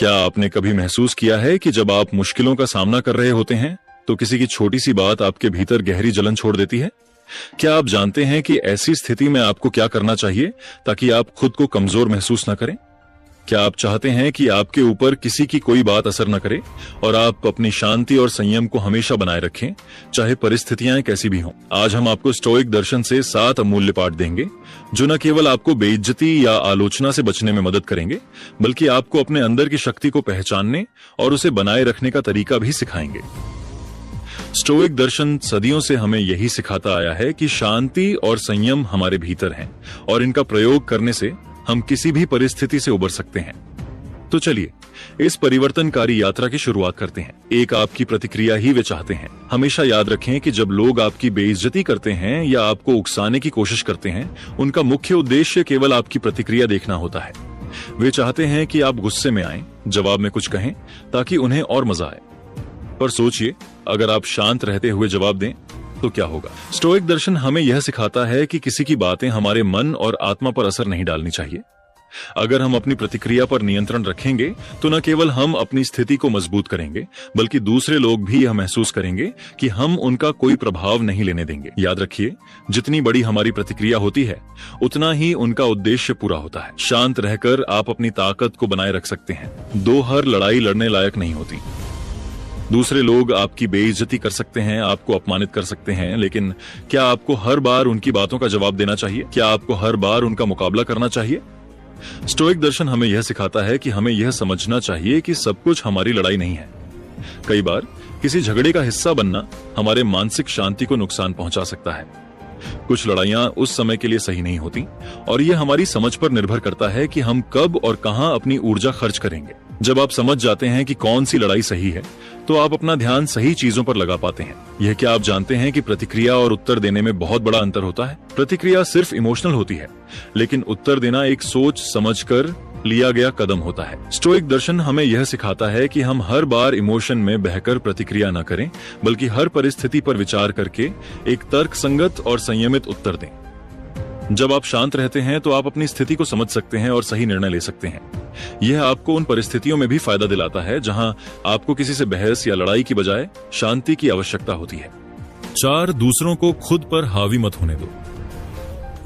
क्या आपने कभी महसूस किया है कि जब आप मुश्किलों का सामना कर रहे होते हैं तो किसी की छोटी सी बात आपके भीतर गहरी जलन छोड़ देती है? क्या आप जानते हैं कि ऐसी स्थिति में आपको क्या करना चाहिए ताकि आप खुद को कमजोर महसूस न करें? क्या आप चाहते हैं कि आपके ऊपर किसी की कोई बात असर न करे और आप अपनी शांति और संयम को हमेशा बनाए रखें, चाहे परिस्थितियां कैसी भी हों? आज हम आपको स्टोइक दर्शन से 7 अमूल्य पाठ देंगे जो न केवल आपको बेइज्जती या आलोचना से बचने में मदद करेंगे, बल्कि आपको अपने अंदर की शक्ति को पहचानने और उसे बनाए रखने का तरीका भी सिखाएंगे। स्टोइक दर्शन सदियों से हमें यही सिखाता आया है कि शांति और संयम हमारे भीतर हैं और इनका प्रयोग करने से हम किसी भी परिस्थिति से उबर सकते हैं। तो चलिए इस परिवर्तनकारी यात्रा की शुरुआत करते हैं। एक आपकी प्रतिक्रिया ही वे चाहते हैं। हमेशा याद रखें कि जब लोग आपकी बेइज्जती करते हैं या आपको उकसाने की कोशिश करते हैं, उनका मुख्य उद्देश्य केवल आपकी प्रतिक्रिया देखना होता है। वे चाहते हैं कि आप गुस्से में आएं, जवाब में कुछ कहें ताकि उन्हें और मजा आए। पर सोचिए, अगर आप शांत रहते हुए जवाब दें तो क्या होगा? स्टोइक दर्शन हमें यह सिखाता है कि किसी की बातें हमारे मन और आत्मा पर असर नहीं डालनी चाहिए। अगर हम अपनी प्रतिक्रिया पर नियंत्रण रखेंगे तो न केवल हम अपनी स्थिति को मजबूत करेंगे, बल्कि दूसरे लोग भी यह महसूस करेंगे कि हम उनका कोई प्रभाव नहीं लेने देंगे। याद रखिए, जितनी बड़ी हमारी प्रतिक्रिया होती है उतना ही उनका उद्देश्य पूरा होता है। शांत रहकर आप अपनी ताकत को बनाए रख सकते हैं। दो हर लड़ाई लड़ने लायक नहीं होती। दूसरे लोग आपकी बेइज्जती कर सकते हैं, आपको अपमानित कर सकते हैं, लेकिन क्या आपको हर बार उनकी बातों का जवाब देना चाहिए? क्या आपको हर बार उनका मुकाबला करना चाहिए? स्टोइक दर्शन हमें यह सिखाता है कि हमें यह समझना चाहिए कि सब कुछ हमारी लड़ाई नहीं है। कई बार किसी झगड़े का हिस्सा बनना हमारे मानसिक शांति को नुकसान पहुंचा सकता है। कुछ लड़ाइयां उस समय के लिए सही नहीं होती और यह हमारी समझ पर निर्भर करता है कि हम कब और कहां अपनी ऊर्जा खर्च करेंगे। जब आप समझ जाते हैं कि कौन सी लड़ाई सही है तो आप अपना ध्यान सही चीजों पर लगा पाते हैं। यह क्या आप जानते हैं कि प्रतिक्रिया और उत्तर देने में बहुत बड़ा अंतर होता है? प्रतिक्रिया सिर्फ इमोशनल होती है, लेकिन उत्तर देना एक सोच समझकर लिया गया कदम होता है। स्टोइक दर्शन हमें यह सिखाता है कि हम हर बार इमोशन में बहकर प्रतिक्रिया न करें, बल्कि हर परिस्थिति पर विचार करके एक तर्कसंगत और संयमित उत्तर दें। जब आप शांत रहते हैं तो आप अपनी स्थिति को समझ सकते हैं और सही निर्णय ले सकते हैं। यह आपको उन परिस्थितियों में भी फायदा दिलाता है जहां आपको किसी से बहस या लड़ाई की बजाय शांति की आवश्यकता होती है। 4, दूसरों को खुद पर हावी मत होने दो।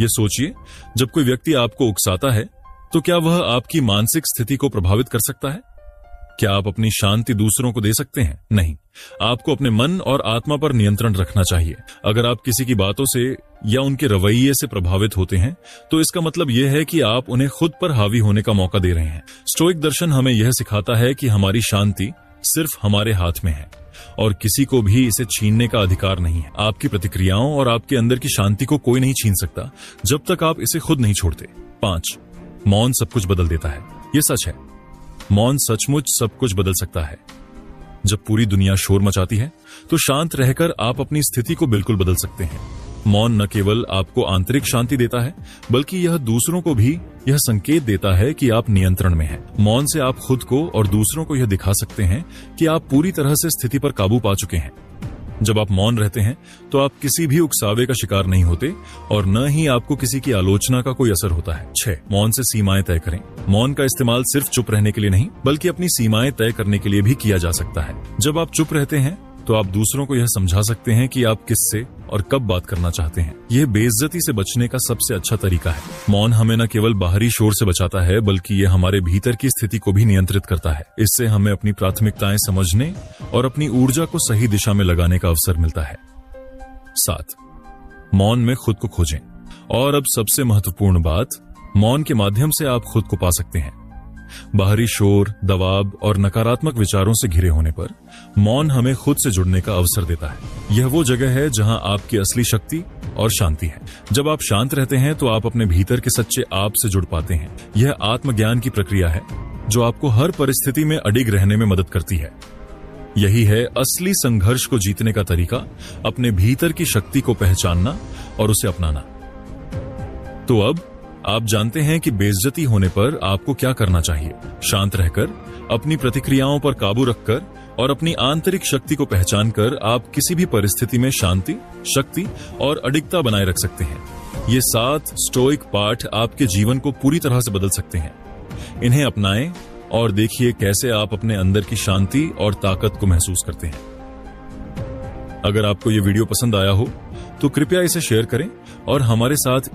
ये सोचिए, जब कोई व्यक्ति आपको उकसाता है तो क्या वह आपकी मानसिक स्थिति को प्रभावित कर सकता है? क्या आप अपनी शांति दूसरों को दे सकते हैं? नहीं। आपको अपने मन और आत्मा पर नियंत्रण रखना चाहिए। अगर आप किसी की बातों से या उनके रवैये से प्रभावित होते हैं तो इसका मतलब यह है कि आप उन्हें खुद पर हावी होने का मौका दे रहे हैं। स्टोइक दर्शन हमें यह सिखाता है कि हमारी शांति सिर्फ हमारे हाथ में है और किसी को भी इसे छीनने का अधिकार नहीं है। आपकी प्रतिक्रियाओं और आपके अंदर की शांति को कोई नहीं छीन सकता जब तक आप इसे खुद नहीं छोड़ते। 5, मौन सब कुछ बदल देता है। यह सच है, मौन सचमुच सब कुछ बदल सकता है। जब पूरी दुनिया शोर मचाती है तो शांत रहकर आप अपनी स्थिति को बिल्कुल बदल सकते हैं। मौन न केवल आपको आंतरिक शांति देता है, बल्कि यह दूसरों को भी यह संकेत देता है कि आप नियंत्रण में हैं। मौन से आप खुद को और दूसरों को यह दिखा सकते हैं कि आप पूरी तरह से स्थिति पर काबू पा चुके हैं। जब आप मौन रहते हैं तो आप किसी भी उकसावे का शिकार नहीं होते और न ही आपको किसी की आलोचना का कोई असर होता है। 6, मौन से सीमाएं तय करें। मौन का इस्तेमाल सिर्फ चुप रहने के लिए नहीं, बल्कि अपनी सीमाएं तय करने के लिए भी किया जा सकता है। जब आप चुप रहते हैं तो आप दूसरों को यह समझा सकते हैं कि आप किससे और कब बात करना चाहते हैं। यह बेइज्जती से बचने का सबसे अच्छा तरीका है। मौन हमें न केवल बाहरी शोर से बचाता है, बल्कि यह हमारे भीतर की स्थिति को भी नियंत्रित करता है। इससे हमें अपनी प्राथमिकताएं समझने और अपनी ऊर्जा को सही दिशा में लगाने का अवसर मिलता है। 7, मौन में खुद को खोजें। और अब सबसे महत्वपूर्ण बात, मौन के माध्यम से आप खुद को पा सकते हैं। बाहरी शोर, दबाव और नकारात्मक विचारों से घिरे होने पर मौन हमें खुद से जुड़ने का अवसर देता है। यह वो जगह है जहां आपकी असली शक्ति और शांति है। जब आप शांत रहते हैं तो आप अपने भीतर के सच्चे आप से जुड़ पाते हैं। यह आत्मज्ञान की प्रक्रिया है जो आपको हर परिस्थिति में अडिग रहने में मदद करती है। यही है असली संघर्ष को जीतने का तरीका, अपने भीतर की शक्ति को पहचानना और उसे अपनाना। तो अब आप जानते हैं कि बेइज्जती होने पर आपको क्या करना चाहिए। शांत रहकर, अपनी प्रतिक्रियाओं पर काबू रखकर और अपनी आंतरिक शक्ति को पहचानकर आप किसी भी परिस्थिति में शांति, शक्ति और अडिगता बनाए रख सकते हैं। ये 7 स्टोइक पाठ आपके जीवन को पूरी तरह से बदल सकते हैं। इन्हें अपनाएं और देखिए कैसे आप अपने अंदर की शांति और ताकत को महसूस करते हैं। अगर आपको ये वीडियो पसंद आया हो तो कृपया इसे शेयर करें और हमारे साथ